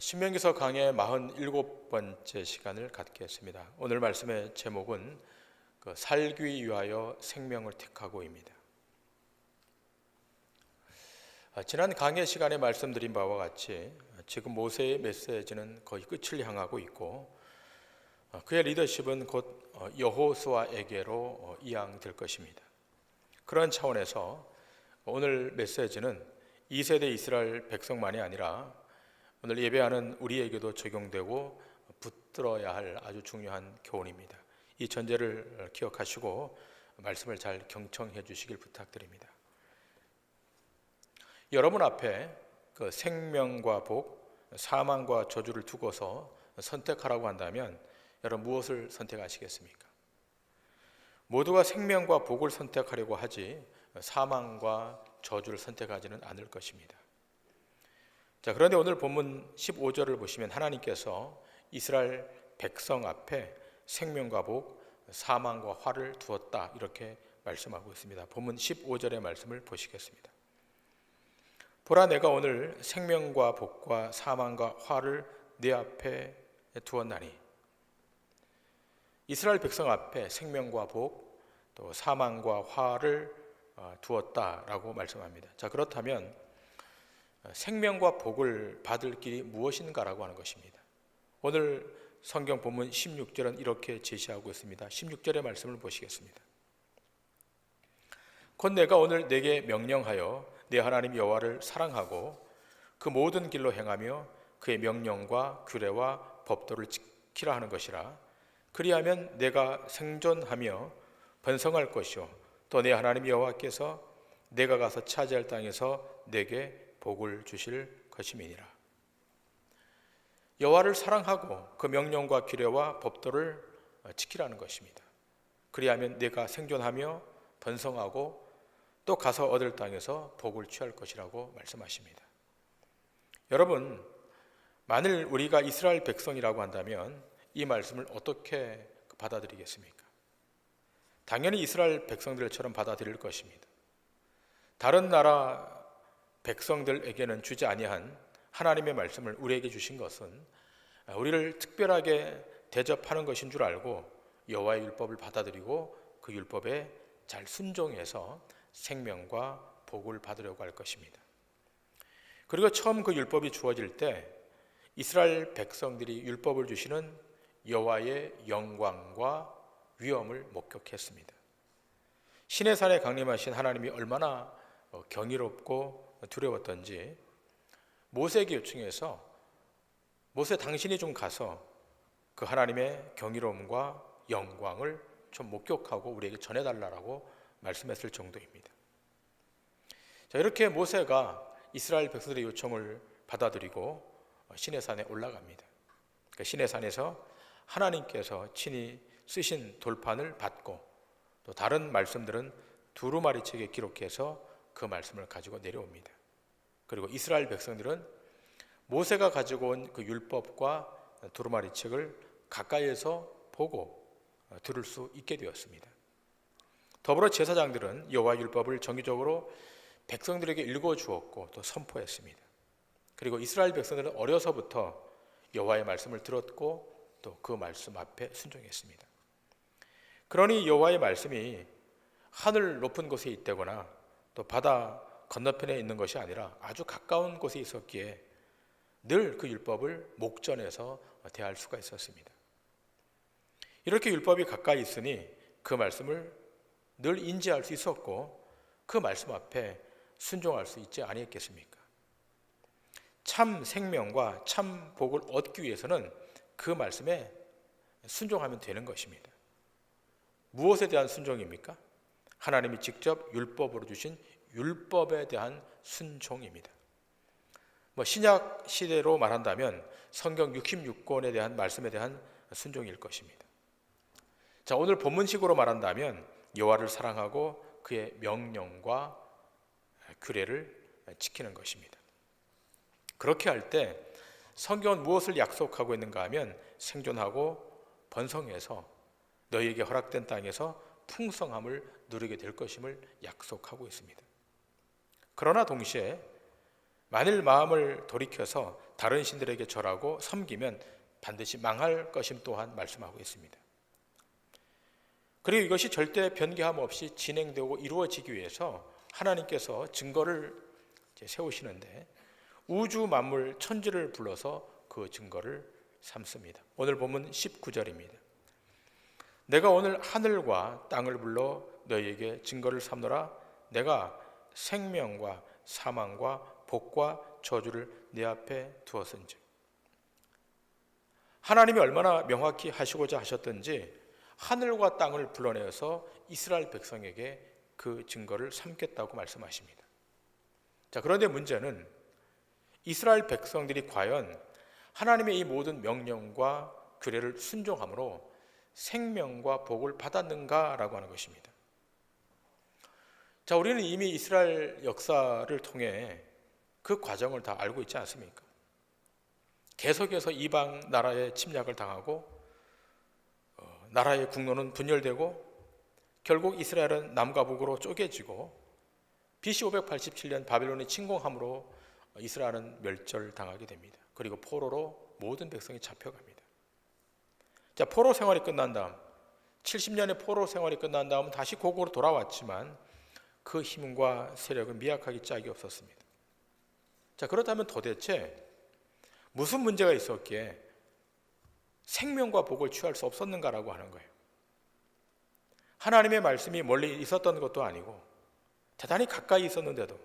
신명기서 강의 47번째 시간을 갖겠습니다. 오늘 말씀의 제목은 살기 위하여 생명을 택하고입니다. 지난 강의 시간에 말씀드린 바와 같이 지금 모세의 메시지는 거의 끝을 향하고 있고 그의 리더십은 곧 여호수아에게로 이양될 것입니다. 그런 차원에서 오늘 메시지는 2세대 이스라엘 백성만이 아니라 오늘 예배하는 우리에게도 적용되고 붙들어야 할 아주 중요한 교훈입니다. 이 전제를 기억하시고 말씀을 잘 경청해 주시길 부탁드립니다. 여러분 앞에 생명과 복, 사망과 저주를 두고서 선택하라고 한다면 여러분 무엇을 선택하시겠습니까? 모두가 생명과 복을 선택하려고 하지 사망과 저주를 선택하지는 않을 것입니다. 자, 그런데 오늘 본문 15절을 보시면 하나님께서 이스라엘 백성 앞에 생명과 복, 사망과 화를 두었다 이렇게 말씀하고 있습니다. 본문 15절의 말씀을 보시겠습니다. 보라, 내가 오늘 생명과 복과 사망과 화를 네 앞에 두었나니. 이스라엘 백성 앞에 생명과 복, 또 사망과 화를 두었다라고 말씀합니다. 자, 그렇다면 생명과 복을 받을 길이 무엇인가라고 하는 것입니다. 오늘 성경 본문 16절은 이렇게 제시하고 있습니다. 16절의 말씀을 보시겠습니다. 곧 내가 오늘 내게 명령하여 내 하나님 여호와를 사랑하고 그 모든 길로 행하며 그의 명령과 규례와 법도를 지키라 하는 것이라. 그리하면 내가 생존하며 번성할 것이요 또 내 하나님 여호와께서 내가 가서 차지할 땅에서 내게 복을 주실 것임이니라. 여호와를 사랑하고 그 명령과 규례와 법도를 지키라는 것입니다. 그리하면 내가 생존하며 번성하고 또 가서 얻을 땅에서 복을 취할 것이라고 말씀하십니다. 여러분, 만일 우리가 이스라엘 백성이라고 한다면 이 말씀을 어떻게 받아들이겠습니까? 당연히 이스라엘 백성들처럼 받아들일 것입니다. 다른 나라 백성들에게는 주지 아니한 하나님의 말씀을 우리에게 주신 것은 우리를 특별하게 대접하는 것인 줄 알고 여호와의 율법을 받아들이고 그 율법에 잘 순종해서 생명과 복을 받으려고 할 것입니다. 그리고 처음 그 율법이 주어질 때 이스라엘 백성들이 율법을 주시는 여호와의 영광과 위엄을 목격했습니다. 시내산에 강림하신 하나님이 얼마나 경이롭고 두려웠던지 모세에게 요청해서 모세, 당신이 좀 가서 그 하나님의 경이로움과 영광을 좀 목격하고 우리에게 전해달라고 말씀했을 정도입니다. 자, 이렇게 모세가 이스라엘 백성들의 요청을 받아들이고 시내산에 올라갑니다. 그러니까 시내산에서 하나님께서 친히 쓰신 돌판을 받고 또 다른 말씀들은 두루마리 책에 기록해서 그 말씀을 가지고 내려옵니다. 그리고 이스라엘 백성들은 모세가 가지고 온 그 율법과 두루마리 책을 가까이에서 보고 들을 수 있게 되었습니다. 더불어 제사장들은 여호와 율법을 정기적으로 백성들에게 읽어주었고 또 선포했습니다. 그리고 이스라엘 백성들은 어려서부터 여호와의 말씀을 들었고 또 그 말씀 앞에 순종했습니다. 그러니 여호와의 말씀이 하늘 높은 곳에 있다거나 또 바다 건너편에 있는 것이 아니라 아주 가까운 곳에 있었기에 늘 그 율법을 목전에서 대할 수가 있었습니다. 이렇게 율법이 가까이 있으니 그 말씀을 늘 인지할 수 있었고 그 말씀 앞에 순종할 수 있지 아니했겠습니까? 참 생명과 참 복을 얻기 위해서는 그 말씀에 순종하면 되는 것입니다. 무엇에 대한 순종입니까? 하나님이 직접 율법으로 주신 율법에 대한 순종입니다. 신약 시대로 말한다면 성경 66권에 대한 말씀에 대한 순종일 것입니다. 자, 오늘 본문식으로 말한다면 여호와를 사랑하고 그의 명령과 규례를 지키는 것입니다. 그렇게 할 때 성경은 무엇을 약속하고 있는가 하면 생존하고 번성해서 너희에게 허락된 땅에서 풍성함을 누리게 될 것임을 약속하고 있습니다. 그러나 동시에 만일 마음을 돌이켜서 다른 신들에게 절하고 섬기면 반드시 망할 것임 또한 말씀하고 있습니다. 그리고 이것이 절대 변개함 없이 진행되고 이루어지기 위해서 하나님께서 증거를 세우시는데 우주 만물 천지를 불러서 그 증거를 삼습니다. 오늘 본문 19절입니다. 내가 오늘 하늘과 땅을 불러 너희에게 증거를 삼노라. 내가 생명과 사망과 복과 저주를 네 앞에 두었은즉. 하나님이 얼마나 명확히 하시고자 하셨던지 하늘과 땅을 불러내어서 이스라엘 백성에게 그 증거를 삼겠다고 말씀하십니다. 자, 그런데 문제는 이스라엘 백성들이 과연 하나님의 이 모든 명령과 규례를 순종함으로 생명과 복을 받았는가라고 하는 것입니다. 자, 우리는 이미 이스라엘 역사를 통해 그 과정을 다 알고 있지 않습니까? 계속해서 이방 나라의 침략을 당하고 나라의 국로는 분열되고 결국 이스라엘은 남과 북으로 쪼개지고 BC 587년 바벨론의 침공함으로 이스라엘은 멸절당하게 됩니다. 그리고 포로로 모든 백성이 잡혀갑니다. 자, 포로 생활이 끝난 다음 70년의 포로 생활이 끝난 다음 다시 고국으로 돌아왔지만 그 힘과 세력은 미약하기 짝이 없었습니다. 자, 그렇다면 도대체 무슨 문제가 있었기에 생명과 복을 취할 수 없었는가라고 하는 거예요. 하나님의 말씀이 멀리 있었던 것도 아니고 대단히 가까이 있었는데도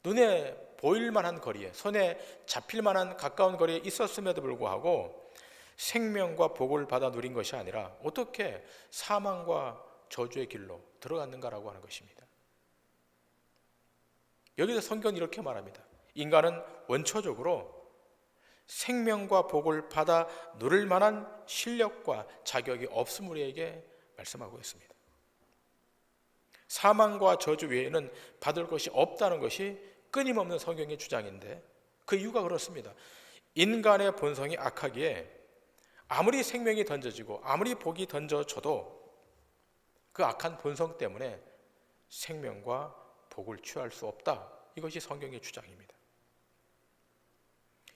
눈에 보일 만한 거리에, 손에 잡힐 만한 가까운 거리에 있었음에도 불구하고 생명과 복을 받아 누린 것이 아니라 어떻게 사망과 저주의 길로 들어갔는가라고 하는 것입니다. 여기서 성경은 이렇게 말합니다. 인간은 원초적으로 생명과 복을 받아 누릴 만한 실력과 자격이 없음 우리에게 말씀하고 있습니다. 사망과 저주 외에는 받을 것이 없다는 것이 끊임없는 성경의 주장인데 그 이유가 그렇습니다. 인간의 본성이 악하기에 아무리 생명이 던져지고 아무리 복이 던져져도 그 악한 본성 때문에 생명과 복을 취할 수 없다. 이것이 성경의 주장입니다.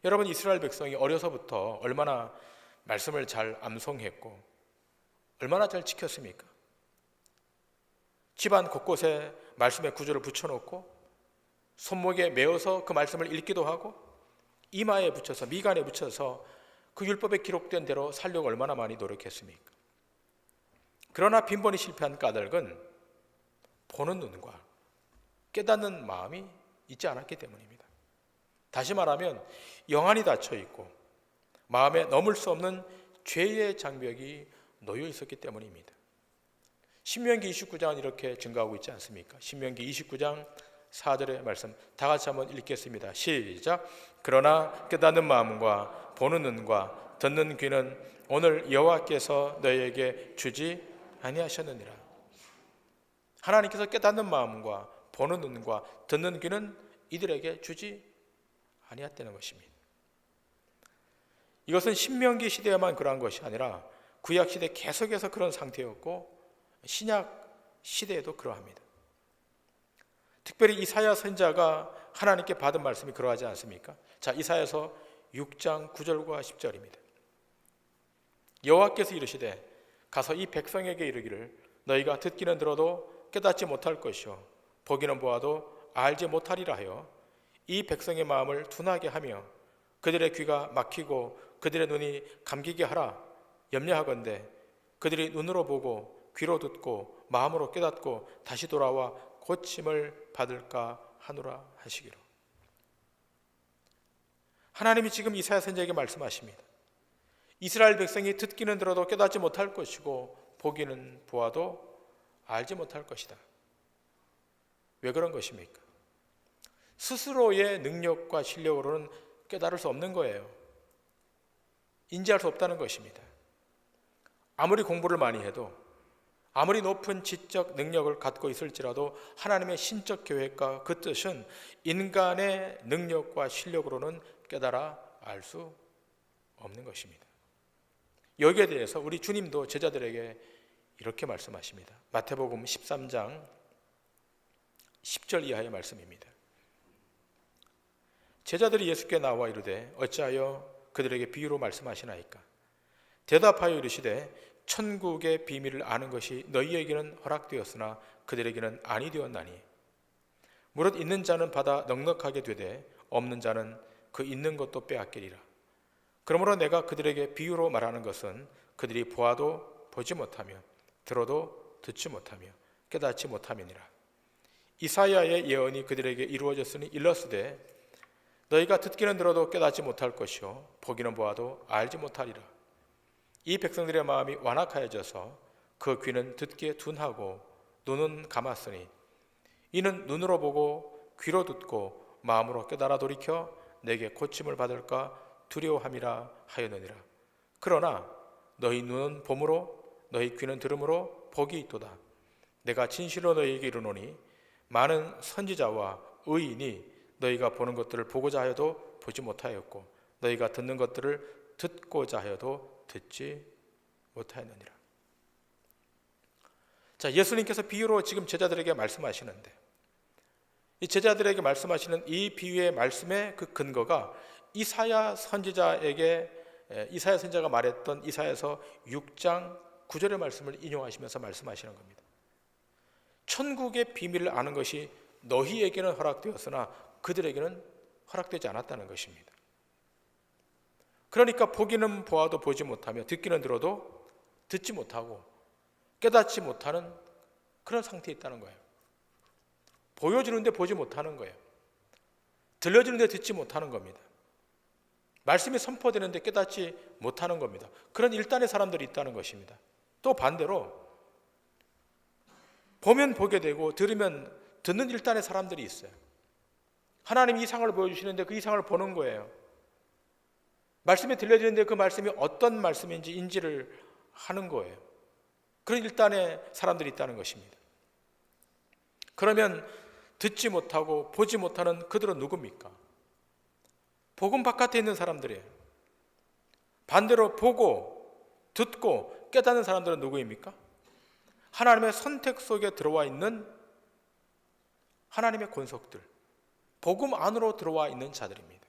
여러분, 이스라엘 백성이 어려서부터 얼마나 말씀을 잘 암송했고 얼마나 잘 지켰습니까? 집안 곳곳에 말씀의 구절을 붙여놓고 손목에 메어서 그 말씀을 읽기도 하고 이마에 붙여서 미간에 붙여서 그 율법에 기록된 대로 살려고 얼마나 많이 노력했습니까? 그러나 빈번히 실패한 까닭은 보는 눈과 깨닫는 마음이 있지 않았기 때문입니다. 다시 말하면 영안이 닫혀 있고 마음에 넘을 수 없는 죄의 장벽이 놓여 있었기 때문입니다. 신명기 29장은 이렇게 증거하고 있지 않습니까? 신명기 29장 4절의 말씀 다 같이 한번 읽겠습니다. 시작. 그러나 깨닫는 마음과 보는 눈과 듣는 귀는 오늘 여호와께서 너희에게 주지 아니하셨느니라. 하나님께서 깨닫는 마음과 보는 눈과 듣는 귀는 이들에게 주지 아니었다는 것입니다. 이것은 신명기 시대에만 그러한 것이 아니라 구약 시대 계속해서 그런 상태였고 신약 시대에도 그러합니다. 특별히 이사야 선지자가 하나님께 받은 말씀이 그러하지 않습니까? 자, 이사야서 6장 9절과 10절입니다. 여호와께서 이르시되 가서 이 백성에게 이르기를 너희가 듣기는 들어도 깨닫지 못할 것이요 보기는 보아도 알지 못하리라 하여 이 백성의 마음을 둔하게 하며 그들의 귀가 막히고 그들의 눈이 감기게 하라. 염려하건대 그들이 눈으로 보고 귀로 듣고 마음으로 깨닫고 다시 돌아와 고침을 받을까 하노라 하시기로. 하나님이 지금 이사야 선지자에게 말씀하십니다. 이스라엘 백성이 듣기는 들어도 깨닫지 못할 것이고 보기는 보아도 알지 못할 것이다. 왜 그런 것입니까? 스스로의 능력과 실력으로는 깨달을 수 없는 거예요. 인지할 수 없다는 것입니다. 아무리 공부를 많이 해도 아무리 높은 지적 능력을 갖고 있을지라도 하나님의 신적 계획과 그 뜻은 인간의 능력과 실력으로는 깨달아 알 수 없는 것입니다. 여기에 대해서 우리 주님도 제자들에게 이렇게 말씀하십니다. 마태복음 13장 10절 이하의 말씀입니다. 제자들이 예수께 나와 이르되 어찌하여 그들에게 비유로 말씀하시나이까? 대답하여 이르시되 천국의 비밀을 아는 것이 너희에게는 허락되었으나 그들에게는 아니 되었나니 무릇 있는 자는 받아 넉넉하게 되되 없는 자는 그 있는 것도 빼앗기리라. 그러므로 내가 그들에게 비유로 말하는 것은 그들이 보아도 보지 못하며 들어도 듣지 못하며 깨닫지 못함이니라. 이사야의 예언이 그들에게 이루어졌으니 일렀으되 너희가 듣기는 들어도 깨닫지 못할 것이요 보기는 보아도 알지 못하리라. 이 백성들의 마음이 완악하여져서 그 귀는 듣기에 둔하고 눈은 감았으니 이는 눈으로 보고 귀로 듣고 마음으로 깨달아 돌이켜 내게 고침을 받을까 두려워함이라 하였느니라. 그러나 너희 눈은 봄으로 너희 귀는 들음으로 복이 있도다. 내가 진실로 너희에게 이르노니 많은 선지자와 의인이 너희가 보는 것들을 보고자 하여도 보지 못하였고 너희가 듣는 것들을 듣고자 하여도 듣지 못하였느니라. 자, 예수님께서 비유로 지금 제자들에게 말씀하시는데 이 제자들에게 말씀하시는 이 비유의 말씀의 그 근거가 이사야 선지자가 말했던 이사야서 6장 9절의 말씀을 인용하시면서 말씀하시는 겁니다. 천국의 비밀을 아는 것이 너희에게는 허락되었으나 그들에게는 허락되지 않았다는 것입니다. 그러니까 보기는 보아도 보지 못하며 듣기는 들어도 듣지 못하고 깨닫지 못하는 그런 상태에 있다는 거예요. 보여주는데 보지 못하는 거예요. 들려주는데 듣지 못하는 겁니다. 말씀이 선포되는데 깨닫지 못하는 겁니다. 그런 일단의 사람들이 있다는 것입니다. 또 반대로 보면 보게 되고 들으면 듣는 일단의 사람들이 있어요. 하나님이 이상을 보여주시는데 그 이상을 보는 거예요. 말씀이 들려지는데 그 말씀이 어떤 말씀인지 인지를 하는 거예요. 그런 일단의 사람들이 있다는 것입니다. 그러면 듣지 못하고 보지 못하는 그들은 누굽니까? 복음 바깥에 있는 사람들이에요. 반대로 보고 듣고 깨닫는 사람들은 누구입니까? 하나님의 선택 속에 들어와 있는 하나님의 권속들, 복음 안으로 들어와 있는 자들입니다.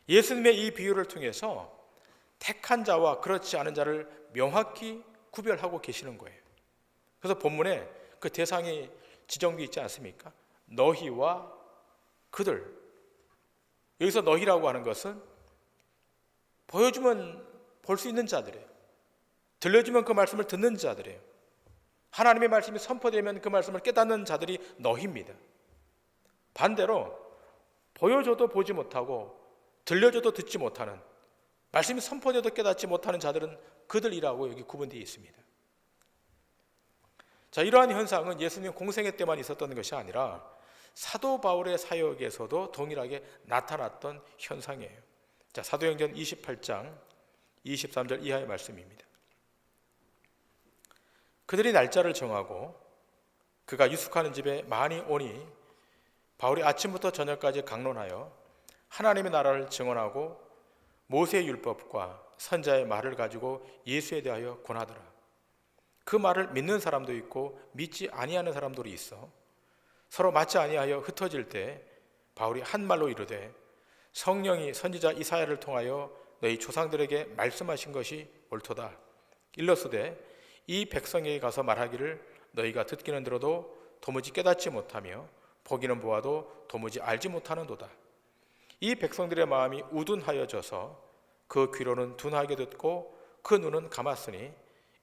예수님의 이 비유를 통해서 택한 자와 그렇지 않은 자를 명확히 구별하고 계시는 거예요. 그래서 본문에 그 대상이 지정되어 있지 않습니까? 너희와 그들. 여기서 너희라고 하는 것은 보여주면 볼 수 있는 자들이에요. 들려주면 그 말씀을 듣는 자들이에요. 하나님의 말씀이 선포되면 그 말씀을 깨닫는 자들이 너희입니다. 반대로 보여줘도 보지 못하고 들려줘도 듣지 못하는, 말씀이 선포돼도 깨닫지 못하는 자들은 그들이라고 여기 구분되어 있습니다. 자, 이러한 현상은 예수님 공생애 때만 있었던 것이 아니라 사도 바울의 사역에서도 동일하게 나타났던 현상이에요. 자, 사도행전 28장 23절 이하의 말씀입니다. 그들이 날짜를 정하고 그가 유숙하는 집에 많이 오니 바울이 아침부터 저녁까지 강론하여 하나님의 나라를 증언하고 모세의 율법과 선자의 말을 가지고 예수에 대하여 권하더라. 그 말을 믿는 사람도 있고 믿지 아니하는 사람들이 있어 서로 맞지 아니하여 흩어질 때 바울이 한 말로 이르되 성령이 선지자 이사야를 통하여 너희 조상들에게 말씀하신 것이 옳도다. 일러스되 이 백성에게 가서 말하기를 너희가 듣기는 들어도 도무지 깨닫지 못하며 보기는 보아도 도무지 알지 못하는도다. 이 백성들의 마음이 우둔하여져서 그 귀로는 둔하게 듣고 그 눈은 감았으니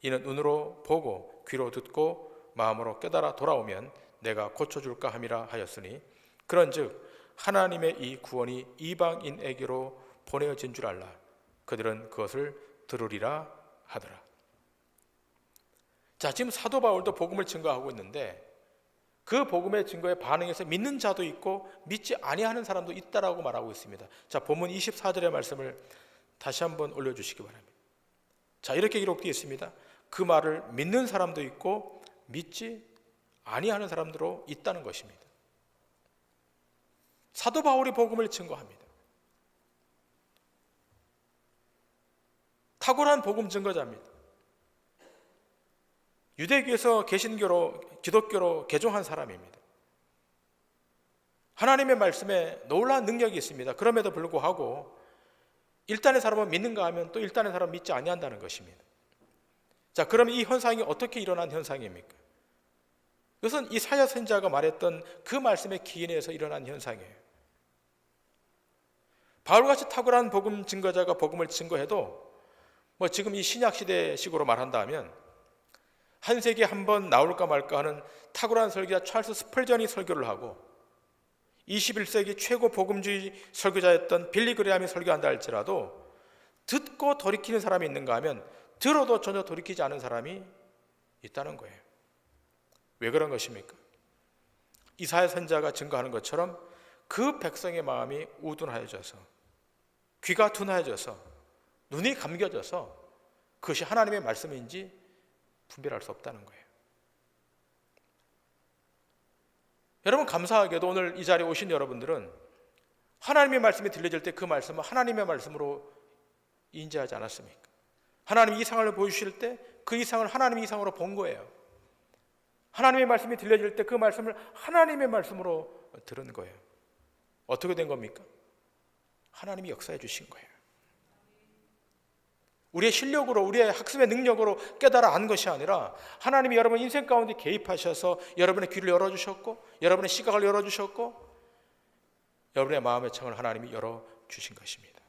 이는 눈으로 보고 귀로 듣고 마음으로 깨달아 돌아오면 내가 고쳐줄까 함이라 하였으니 그런즉 하나님의 이 구원이 이방인에게로 보내어진 줄 알라. 그들은 그것을 들으리라 하더라. 자, 지금 사도 바울도 복음을 증거하고 있는데 그 복음의 증거에 반응해서 믿는 자도 있고 믿지 아니하는 사람도 있다라고 말하고 있습니다. 자, 본문 24절의 말씀을 다시 한번 올려주시기 바랍니다. 자, 이렇게 기록되어 있습니다. 그 말을 믿는 사람도 있고 믿지 아니하는 사람들로 있다는 것입니다. 사도 바울이 복음을 증거합니다. 탁월한 복음 증거자입니다. 유대교에서 개신교로 기독교로 개종한 사람입니다. 하나님의 말씀에 놀라운 능력이 있습니다. 그럼에도 불구하고 일단의 사람은 믿는가 하면 또 일단의 사람은 믿지 아니한다는 것입니다. 자, 그럼 이 현상이 어떻게 일어난 현상입니까? 이것은 이사야 선지자가 말했던 그 말씀의 기인에서 일어난 현상이에요. 바울같이 탁월한 복음 증거자가 복음을 증거해도 지금 이 신약시대식으로 말한다면 한 세기에 한 번 나올까 말까 하는 탁월한 설교자 찰스 스펄전이 설교를 하고 21세기 최고 복음주의 설교자였던 빌리 그레함이 설교한다 할지라도 듣고 돌이키는 사람이 있는가 하면 들어도 전혀 돌이키지 않은 사람이 있다는 거예요. 왜 그런 것입니까? 이사야 선지자가 증거하는 것처럼 그 백성의 마음이 우둔하여져서 귀가 둔하여져서 눈이 감겨져서 그것이 하나님의 말씀인지 분별할 수 없다는 거예요. 여러분, 감사하게도 오늘 이 자리에 오신 여러분들은 하나님의 말씀이 들려질 때 그 말씀은 하나님의 말씀으로 인지하지 않았습니까? 하나님이 이상을 보여주실 때 그 이상을 하나님의 이상으로 본 거예요. 하나님의 말씀이 들려질 때 그 말씀을 하나님의 말씀으로 들은 거예요. 어떻게 된 겁니까? 하나님이 역사해 주신 거예요. 우리의 실력으로, 우리의 학습의 능력으로 깨달아 안 것이 아니라 하나님이 여러분 인생 가운데 개입하셔서 여러분의 귀를 열어주셨고 여러분의 시각을 열어주셨고 여러분의 마음의 창을 하나님이 열어주신 것입니다.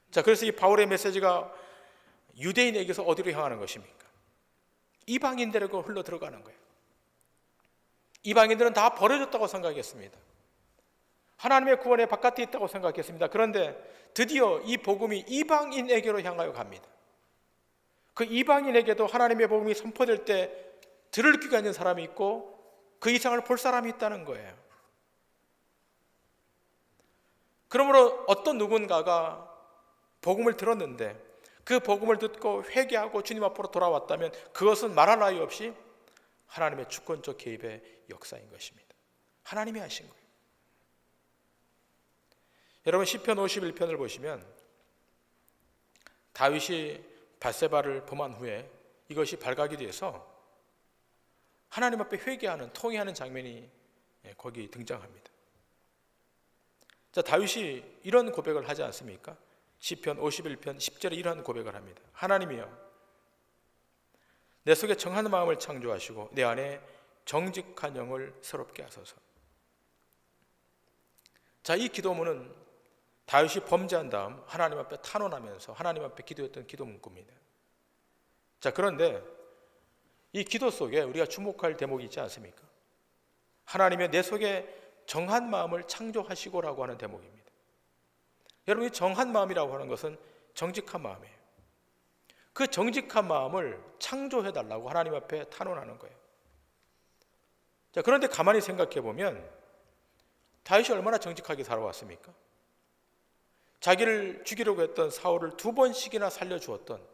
자, 그래서 이 바울의 메시지가 유대인에게서 어디로 향하는 것입니까? 이방인들에게 흘러 들어가는 거예요. 이방인들은 다 버려졌다고 생각했습니다. 하나님의 구원의 바깥에 있다고 생각했습니다. 그런데 드디어 이 복음이 이방인에게로 향하여 갑니다. 그 이방인에게도 하나님의 복음이 선포될 때 들을 귀가 있는 사람이 있고 그 이상을 볼 사람이 있다는 거예요. 그러므로 어떤 누군가가 복음을 들었는데 그 복음을 듣고 회개하고 주님 앞으로 돌아왔다면 그것은 말할 나위 없이 하나님의 주권적 개입의 역사인 것입니다. 하나님이 하신 거예요. 여러분, 시편 51편을 보시면 다윗이 밧세바를 범한 후에 이것이 발각이 돼서 하나님 앞에 회개하는, 통회하는 장면이 거기 등장합니다. 자, 다윗이 이런 고백을 하지 않습니까? 시편 51편 10절에 이러한 고백을 합니다. 하나님이여, 내 속에 정한 마음을 창조하시고 내 안에 정직한 영을 새롭게 하소서. 자, 이 기도문은 다윗이 범죄한 다음 하나님 앞에 탄원하면서 하나님 앞에 기도했던 기도 문구입니다. 자, 그런데 이 기도 속에 우리가 주목할 대목이 있지 않습니까? 하나님의 내 속에 정한 마음을 창조하시고라고 하는 대목입니다. 여러분, 이 정한 마음이라고 하는 것은 정직한 마음이에요. 그 정직한 마음을 창조해달라고 하나님 앞에 탄원하는 거예요. 자, 그런데 가만히 생각해 보면 다윗이 얼마나 정직하게 살아왔습니까? 자기를 죽이려고 했던 사울을 2번씩이나 살려주었던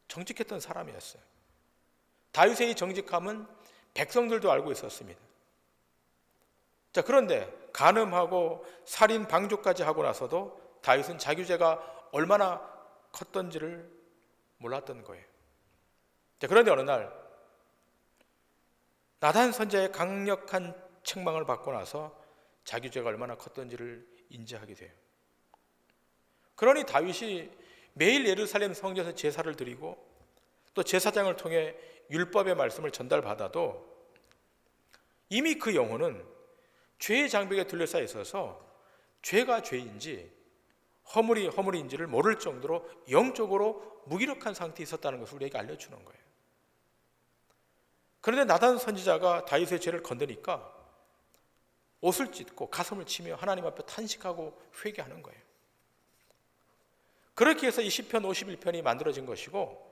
정직했던 사람이었어요. 다윗의 이 정직함은 백성들도 알고 있었습니다. 자, 그런데 간음하고 살인 방조까지 하고 나서도 다윗은 자기 죄가 얼마나 컸던지를 몰랐던 거예요. 자, 그런데 어느 날 나단 선지자의 강력한 책망을 받고 나서 자기 죄가 얼마나 컸던지를 인지하게 돼요. 그러니 다윗이 매일 예루살렘 성전에서 제사를 드리고 또 제사장을 통해 율법의 말씀을 전달받아도 이미 그 영혼은 죄의 장벽에 둘러싸여 있어서 죄가 죄인지 허물이 허물인지를 모를 정도로 영적으로 무기력한 상태에 있었다는 것을 우리에게 알려주는 거예요. 그런데 나단 선지자가 다윗의 죄를 건드니까 옷을 찢고 가슴을 치며 하나님 앞에 탄식하고 회개하는 거예요. 그렇게 해서 이 시편 51편이 만들어진 것이고,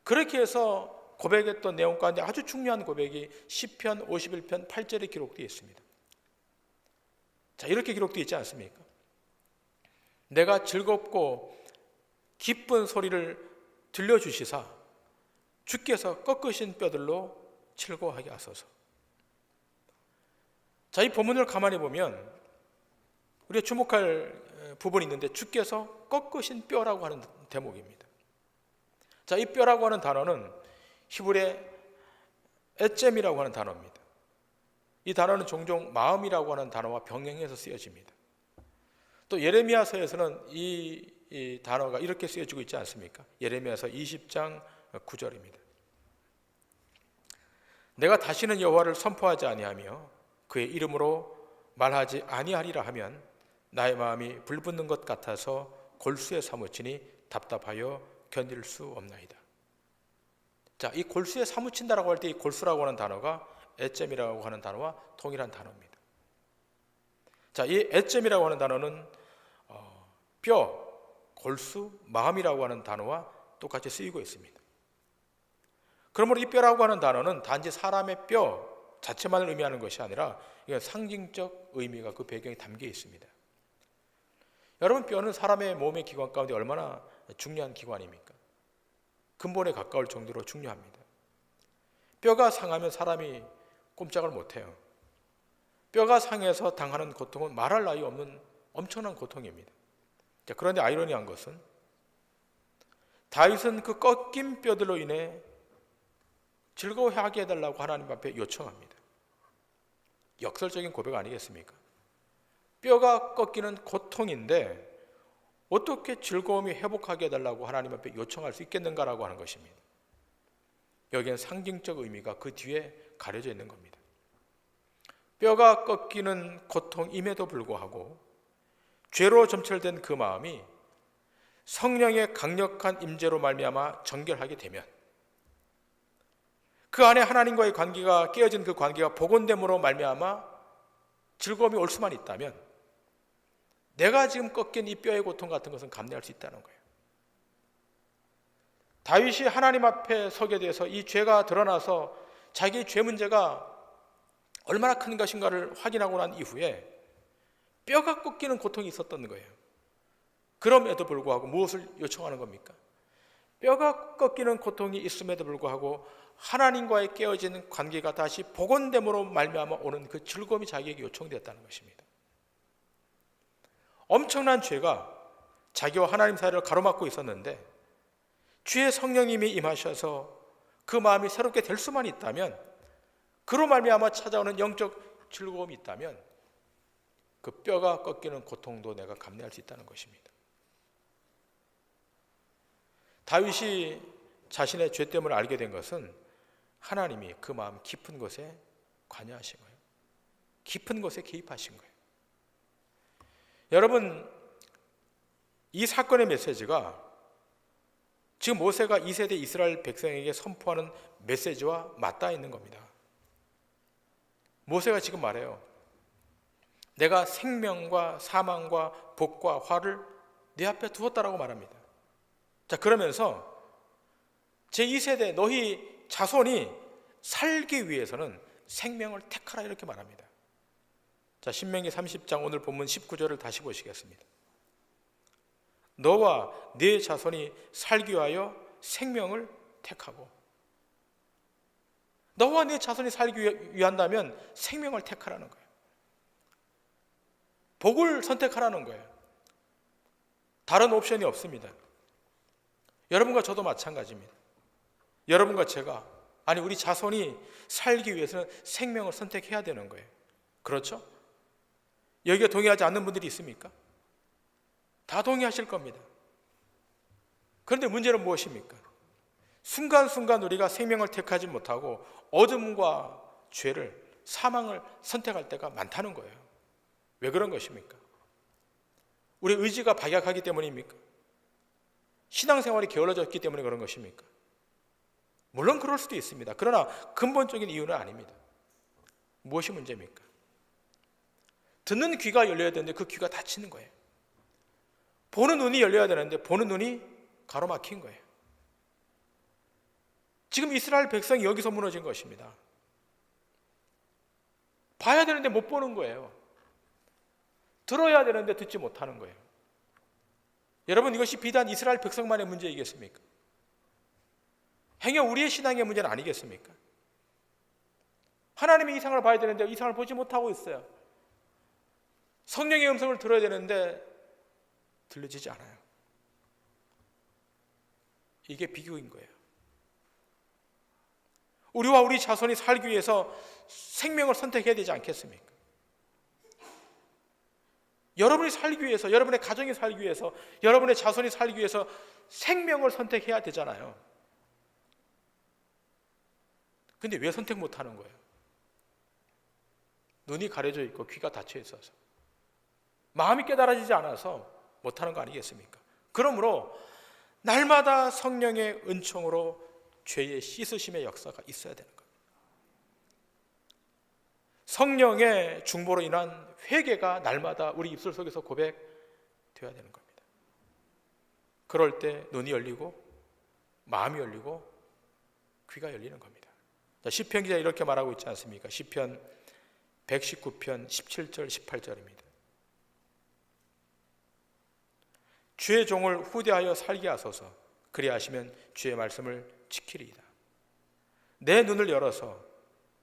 그렇게 해서 고백했던 내용 가운데 아주 중요한 고백이 시편 51편 8절에 기록되어 있습니다. 자, 이렇게 기록되어 있지 않습니까? 내가 즐겁고 기쁜 소리를 들려주시사 주께서 꺾으신 뼈들로 즐거워하게 하소서. 자, 이 본문을 가만히 보면 우리가 주목할 부분이 있는데 주께서 꺾으신 뼈라고 하는 대목입니다. 자, 이 뼈라고 하는 단어는 히브리의 에젬이라고 하는 단어입니다. 이 단어는 종종 마음이라고 하는 단어와 병행해서 쓰여집니다. 또 예레미야서에서는 이 단어가 이렇게 쓰여지고 있지 않습니까? 예레미야서 20장 9절입니다. 내가 다시는 여호와를 선포하지 아니하며 그의 이름으로 말하지 아니하리라 하면 나의 마음이 불붙는 것 같아서 골수에 사무치니 답답하여 견딜 수 없나이다. 자, 이 골수에 사무친다라고 할 때 이 골수라고 하는 단어가 애잼이라고 하는 단어와 동일한 단어입니다. 자, 이 애잼이라고 하는 단어는 뼈, 골수, 마음이라고 하는 단어와 똑같이 쓰이고 있습니다. 그러므로 이 뼈라고 하는 단어는 단지 사람의 뼈 자체만을 의미하는 것이 아니라 이건 상징적 의미가 그 배경에 담겨 있습니다. 여러분, 뼈는 사람의 몸의 기관 가운데 얼마나 중요한 기관입니까? 근본에 가까울 정도로 중요합니다. 뼈가 상하면 사람이 꼼짝을 못해요. 뼈가 상해서 당하는 고통은 말할 나위 없는 엄청난 고통입니다. 자, 그런데 아이러니한 것은 다윗은 그 꺾인 뼈들로 인해 즐거워하게 해달라고 하나님 앞에 요청합니다. 역설적인 고백 아니겠습니까? 뼈가 꺾이는 고통인데 어떻게 즐거움이 회복하게 해달라고 하나님 앞에 요청할 수 있겠는가라고 하는 것입니다. 여기엔 상징적 의미가 그 뒤에 가려져 있는 겁니다. 뼈가 꺾이는 고통임에도 불구하고 죄로 점철된 그 마음이 성령의 강력한 임재로 말미암아 정결하게 되면 그 안에 하나님과의 관계가 깨어진 그 관계가 복원됨으로 말미암아 즐거움이 올 수만 있다면 내가 지금 꺾인 이 뼈의 고통 같은 것은 감내할 수 있다는 거예요. 다윗이 하나님 앞에 서게 돼서 이 죄가 드러나서 자기의 죄 문제가 얼마나 큰 것인가를 확인하고 난 이후에 뼈가 꺾이는 고통이 있었던 거예요. 그럼에도 불구하고 무엇을 요청하는 겁니까? 뼈가 꺾이는 고통이 있음에도 불구하고 하나님과의 깨어진 관계가 다시 복원됨으로 말미암아 오는 그 즐거움이 자기에게 요청되었다는 것입니다. 엄청난 죄가 자기와 하나님 사이를 가로막고 있었는데 주의 성령님이 임하셔서 그 마음이 새롭게 될 수만 있다면, 그로 말미암아 찾아오는 영적 즐거움이 있다면 그 뼈가 꺾이는 고통도 내가 감내할 수 있다는 것입니다. 다윗이 자신의 죄 때문에 알게 된 것은 하나님이 그 마음 깊은 곳에 관여하신 거예요. 깊은 곳에 개입하신 거예요. 여러분, 이 사건의 메시지가 지금 모세가 2세대 이스라엘 백성에게 선포하는 메시지와 맞닿아 있는 겁니다. 모세가 지금 말해요. 내가 생명과 사망과 복과 화를 네 앞에 두었다라고 말합니다. 자, 그러면서 제2세대 너희 자손이 살기 위해서는 생명을 택하라 이렇게 말합니다. 자, 신명기 30장 오늘 본문 19절을 다시 보시겠습니다. 너와 네 자손이 살기 위하여 생명을 택하고, 너와 네 자손이 살기 위한다면 생명을 택하라는 거예요. 복을 선택하라는 거예요. 다른 옵션이 없습니다. 여러분과 저도 마찬가지입니다. 여러분과 제가, 아니 우리 자손이 살기 위해서는 생명을 선택해야 되는 거예요. 그렇죠? 여기에 동의하지 않는 분들이 있습니까? 다 동의하실 겁니다. 그런데 문제는 무엇입니까? 순간순간 우리가 생명을 택하지 못하고 어둠과 죄를, 사망을 선택할 때가 많다는 거예요. 왜 그런 것입니까? 우리 의지가 박약하기 때문입니까? 신앙생활이 게을러졌기 때문에 그런 것입니까? 물론 그럴 수도 있습니다. 그러나 근본적인 이유는 아닙니다. 무엇이 문제입니까? 듣는 귀가 열려야 되는데 그 귀가 닫히는 거예요. 보는 눈이 열려야 되는데 보는 눈이 가로막힌 거예요. 지금 이스라엘 백성이 여기서 무너진 것입니다. 봐야 되는데 못 보는 거예요. 들어야 되는데 듣지 못하는 거예요. 여러분, 이것이 비단 이스라엘 백성만의 문제이겠습니까? 행여 우리의 신앙의 문제는 아니겠습니까? 하나님의 이상을 봐야 되는데 이상을 보지 못하고 있어요. 성령의 음성을 들어야 되는데 들려지지 않아요. 이게 비교인 거예요. 우리와 우리 자손이 살기 위해서 생명을 선택해야 되지 않겠습니까? 여러분이 살기 위해서, 여러분의 가정이 살기 위해서, 여러분의 자손이 살기 위해서 생명을 선택해야 되잖아요. 근데 왜 선택 못하는 거예요? 눈이 가려져 있고 귀가 닫혀 있어서, 마음이 깨달아지지 않아서 못하는 거 아니겠습니까? 그러므로 날마다 성령의 은총으로 죄의 씻으심의 역사가 있어야 되는 겁니다. 성령의 중보로 인한 회개가 날마다 우리 입술 속에서 고백되어야 되는 겁니다. 그럴 때 눈이 열리고 마음이 열리고 귀가 열리는 겁니다. 시편 기자 이렇게 말하고 있지 않습니까? 시편 119편 17절 18절입니다. 주의 종을 후대하여 살게 하소서. 그리하시면 주의 말씀을 지키리이다. 내 눈을 열어서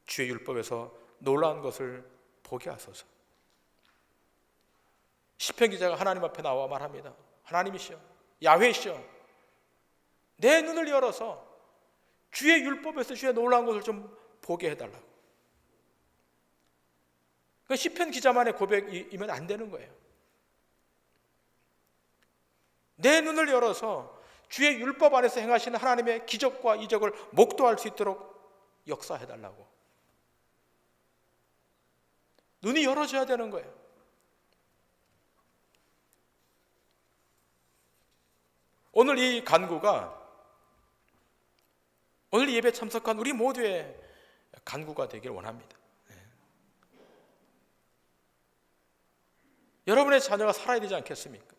주의 율법에서 놀라운 것을 보게 하소서. 시편 기자가 하나님 앞에 나와 말합니다. 하나님이시여, 야훼시여, 내 눈을 열어서 주의 율법에서 주의 놀라운 것을 좀 보게 해달라고. 그 시편 기자만의 고백이면 안 되는 거예요. 내 눈을 열어서 주의 율법 안에서 행하시는 하나님의 기적과 이적을 목도할 수 있도록 역사해달라고. 눈이 열어져야 되는 거예요. 오늘 이 간구가, 오늘 예배 참석한 우리 모두의 간구가 되길 원합니다. 여러분의 자녀가 살아야 되지 않겠습니까?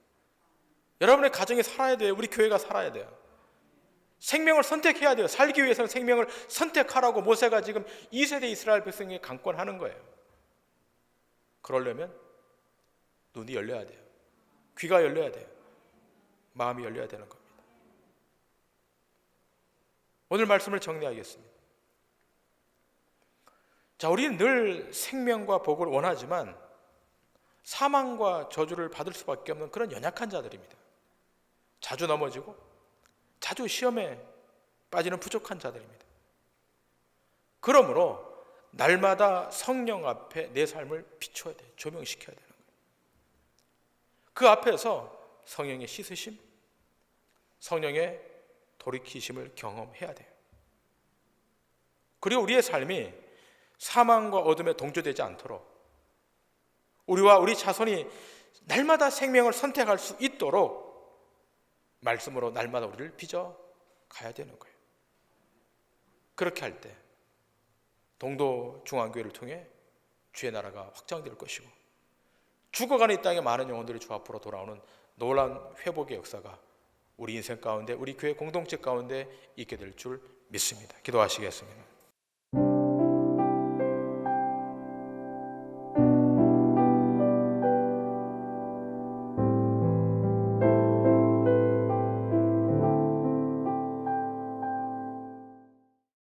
여러분의 가정이 살아야 돼요. 우리 교회가 살아야 돼요. 생명을 선택해야 돼요. 살기 위해서는 생명을 선택하라고 모세가 지금 2세대 이스라엘 백성에게 강권하는 거예요. 그러려면 눈이 열려야 돼요. 귀가 열려야 돼요. 마음이 열려야 되는 겁니다. 오늘 말씀을 정리하겠습니다. 자, 우리는 늘 생명과 복을 원하지만 사망과 저주를 받을 수밖에 없는 그런 연약한 자들입니다. 자주 넘어지고 자주 시험에 빠지는 부족한 자들입니다. 그러므로 날마다 성령 앞에 내 삶을 비춰야 돼요. 조명시켜야 되는 거예요. 그 앞에서 성령의 씻으심, 성령의 돌이키심을 경험해야 돼요. 그리고 우리의 삶이 사망과 어둠에 동조되지 않도록 우리와 우리 자손이 날마다 생명을 선택할 수 있도록 말씀으로 날마다 우리를 빚어 가야 되는 거예요. 그렇게 할 때 동도 중앙교회를 통해 주의 나라가 확장될 것이고 죽어가는 이 땅에 많은 영혼들이 주 앞으로 돌아오는 놀라운 회복의 역사가 우리 인생 가운데, 우리 교회 공동체 가운데 있게 될 줄 믿습니다. 기도하시겠습니다.